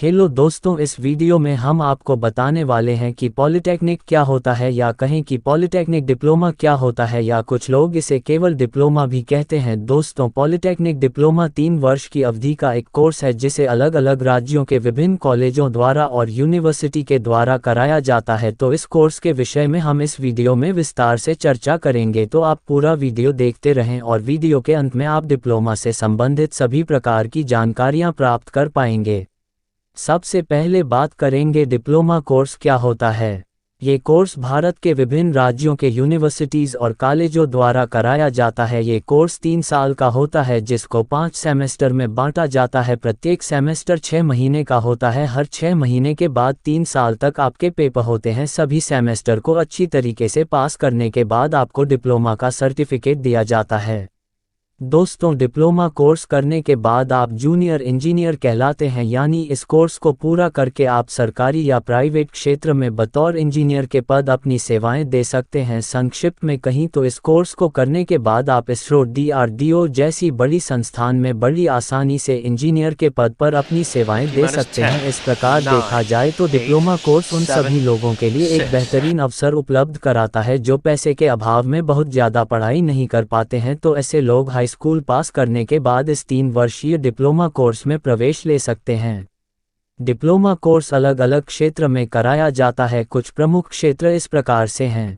Hello दोस्तों, इस video में हम आपको बताने वाले हैं कि पॉलिटेक्निक क्या होता है, या कहें कि पॉलिटेक्निक डिप्लोमा क्या होता है, या कुछ लोग इसे केवल डिप्लोमा भी कहते हैं। दोस्तों, पॉलिटेक्निक डिप्लोमा 3 वर्ष की अवधि का एक कोर्स है जिसे अलग अलग राज्यों के विभिन्न कॉलेजों द्वारा और यूनिवर्सिटी के द्वारा कराया जाता है। तो इस कोर्स के विषय में हम इस वीडियो में विस्तार से चर्चा करेंगे, तो आप पूरा वीडियो देखते रहें और वीडियो के अंत में आप डिप्लोमा से संबंधित सभी प्रकार की जानकारियाँ प्राप्त कर पाएंगे। सबसे पहले बात करेंगे डिप्लोमा कोर्स क्या होता है। ये कोर्स भारत के विभिन्न राज्यों के यूनिवर्सिटीज़ और कॉलेजों द्वारा कराया जाता है। ये कोर्स 3 साल का होता है जिसको 5 सेमेस्टर में बांटा जाता है। प्रत्येक सेमेस्टर 6 महीने का होता है। हर 6 महीने के बाद 3 साल तक आपके पेपर होते हैं। सभी सेमेस्टर को अच्छी तरीके से पास करने के बाद आपको डिप्लोमा का सर्टिफिकेट दिया जाता है। दोस्तों, डिप्लोमा कोर्स करने के बाद आप जूनियर इंजीनियर कहलाते हैं, यानी इस कोर्स को पूरा करके आप सरकारी या प्राइवेट क्षेत्र में बतौर इंजीनियर के पद अपनी सेवाएं दे सकते हैं। संक्षिप्त में कहीं तो इस कोर्स को करने के बाद आप इसरो, DRDO जैसी बड़ी संस्थान में बड़ी आसानी से इंजीनियर के पद पर अपनी सेवाएं दे सकते हैं। इस प्रकार देखा जाए तो डिप्लोमा कोर्स उन सभी लोगों के लिए एक बेहतरीन अवसर उपलब्ध कराता है जो पैसे के अभाव में बहुत ज़्यादा पढ़ाई नहीं कर पाते हैं। तो ऐसे लोग हाई स्कूल पास करने के बाद इस 3 वर्षीय डिप्लोमा कोर्स में प्रवेश ले सकते हैं। डिप्लोमा कोर्स अलग अलग क्षेत्र में कराया जाता है। कुछ प्रमुख क्षेत्र इस प्रकार से हैं: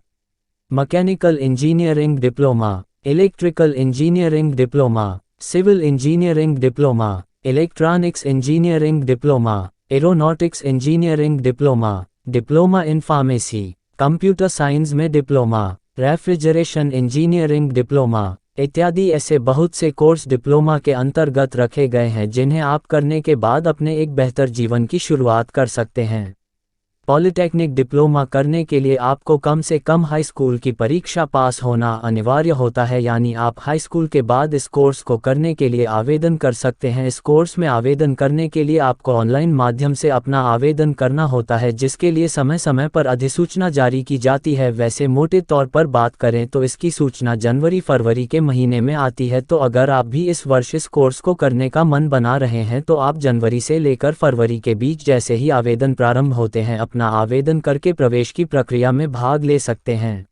mechanical engineering diploma, electrical engineering diploma, civil engineering diploma, electronics engineering diploma, aeronautics engineering diploma, diploma in pharmacy, computer science में डिप्लोमा, रेफ्रिजरेशन इंजीनियरिंग डिप्लोमा इत्यादि। ऐसे बहुत से कोर्स डिप्लोमा के अंतर्गत रखे गए हैं जिन्हें आप करने के बाद अपने एक बेहतर जीवन की शुरुआत कर सकते हैं। पॉलिटेक्निक डिप्लोमा करने के लिए आपको कम से कम हाई स्कूल की परीक्षा पास होना अनिवार्य होता है, यानी आप हाई स्कूल के बाद इस कोर्स को करने के लिए आवेदन कर सकते हैं। इस कोर्स में आवेदन करने के लिए आपको ऑनलाइन माध्यम से अपना आवेदन करना होता है, जिसके लिए समय समय पर अधिसूचना जारी की जाती है। वैसे मोटे तौर पर बात करें तो इसकी सूचना जनवरी-फरवरी के महीने में आती है। तो अगर आप भी इस वर्ष इस कोर्स को करने का मन बना रहे हैं तो आप जनवरी से लेकर फरवरी के बीच जैसे ही आवेदन प्रारंभ होते हैं अपना आवेदन करके प्रवेश की प्रक्रिया में भाग ले सकते हैं।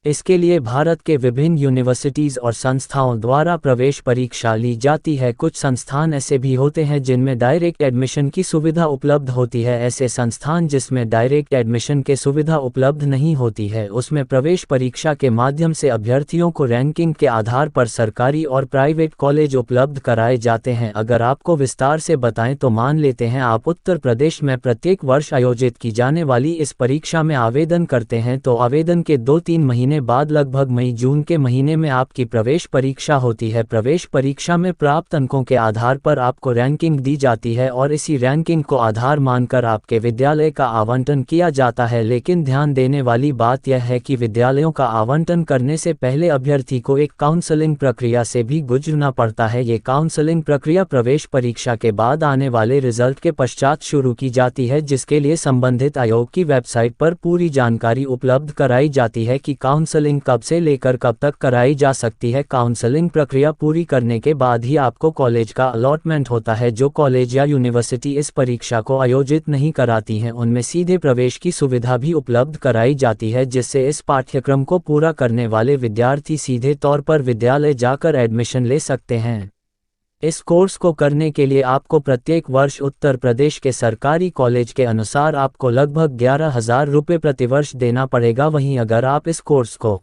इसके लिए भारत के विभिन्न यूनिवर्सिटीज़ और संस्थाओं द्वारा प्रवेश परीक्षा ली जाती है। कुछ संस्थान ऐसे भी होते हैं जिनमें डायरेक्ट एडमिशन की सुविधा उपलब्ध होती है। ऐसे संस्थान जिसमें डायरेक्ट एडमिशन की सुविधा उपलब्ध नहीं होती है, उसमें प्रवेश परीक्षा के माध्यम से अभ्यर्थियों को रैंकिंग के आधार पर सरकारी और प्राइवेट कॉलेज उपलब्ध कराए जाते हैं। अगर आपको विस्तार से बताएं तो मान लेते हैं आप उत्तर प्रदेश में प्रत्येक वर्ष आयोजित की जाने वाली इस परीक्षा में आवेदन करते हैं, तो आवेदन के 2-3 महीने बाद लगभग मई-जून के महीने में आपकी प्रवेश परीक्षा होती है। प्रवेश परीक्षा में प्राप्त अंकों के आधार पर आपको रैंकिंग दी जाती है और इसी रैंकिंग को आधार मानकर आपके विद्यालय का आवंटन किया जाता है। लेकिन ध्यान देने वाली बात यह है कि विद्यालयों का आवंटन करने से पहले अभ्यर्थी को एक काउंसलिंग प्रक्रिया से भी गुजरना पड़ता है। ये काउंसलिंग प्रक्रिया प्रवेश परीक्षा के बाद आने वाले रिजल्ट के पश्चात शुरू की जाती है, जिसके लिए संबंधित आयोग की वेबसाइट पर पूरी जानकारी उपलब्ध कराई जाती है कि काउंसलिंग कब से लेकर कब तक कराई जा सकती है। काउंसलिंग प्रक्रिया पूरी करने के बाद ही आपको कॉलेज का अलॉटमेंट होता है। जो कॉलेज या यूनिवर्सिटी इस परीक्षा को आयोजित नहीं कराती हैं उनमें सीधे प्रवेश की सुविधा भी उपलब्ध कराई जाती है, जिससे इस पाठ्यक्रम को पूरा करने वाले विद्यार्थी सीधे तौर पर विद्यालय जाकर एडमिशन ले सकते हैं। इस कोर्स को करने के लिए आपको प्रत्येक वर्ष उत्तर प्रदेश के सरकारी कॉलेज के अनुसार आपको लगभग 11,000 रुपये प्रतिवर्ष देना पड़ेगा। वहीं अगर आप इस कोर्स को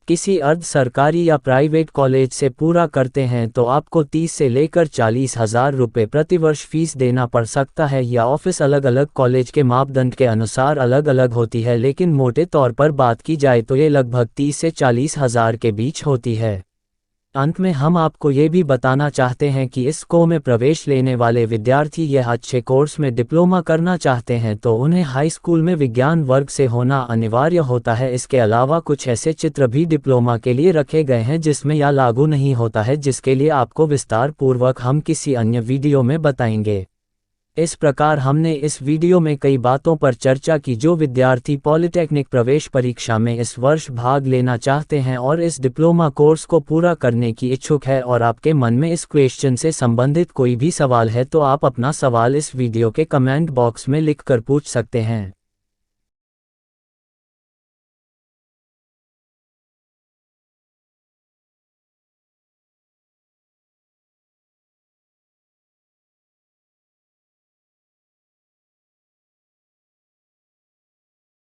किसी अर्ध सरकारी या प्राइवेट कॉलेज से पूरा करते हैं तो आपको 30 से लेकर 40,000 रुपये प्रतिवर्ष फीस देना पड़ सकता है। या ऑफिस अलग अलग कॉलेज के मापदंड के अनुसार अलग अलग होती है, लेकिन मोटे तौर पर बात की जाए तो ये लगभग 30 से 40,000 के बीच होती है। अंत में हम आपको ये भी बताना चाहते हैं कि इस को में प्रवेश लेने वाले विद्यार्थी यह अच्छे कोर्स में डिप्लोमा करना चाहते हैं तो उन्हें हाई स्कूल में विज्ञान वर्ग से होना अनिवार्य होता है। इसके अलावा कुछ ऐसे चित्र भी डिप्लोमा के लिए रखे गए हैं जिसमें यह लागू नहीं होता है, जिसके लिए आपको विस्तार पूर्वक हम किसी अन्य वीडियो में बताएंगे। इस प्रकार हमने इस वीडियो में कई बातों पर चर्चा की जो विद्यार्थी पॉलिटेक्निक प्रवेश परीक्षा में इस वर्ष भाग लेना चाहते हैं और इस डिप्लोमा कोर्स को पूरा करने की इच्छुक है और आपके मन में इस क्वेश्चन से संबंधित कोई भी सवाल है तो आप अपना सवाल इस वीडियो के कमेंट बॉक्स में लिखकर पूछ सकते हैं।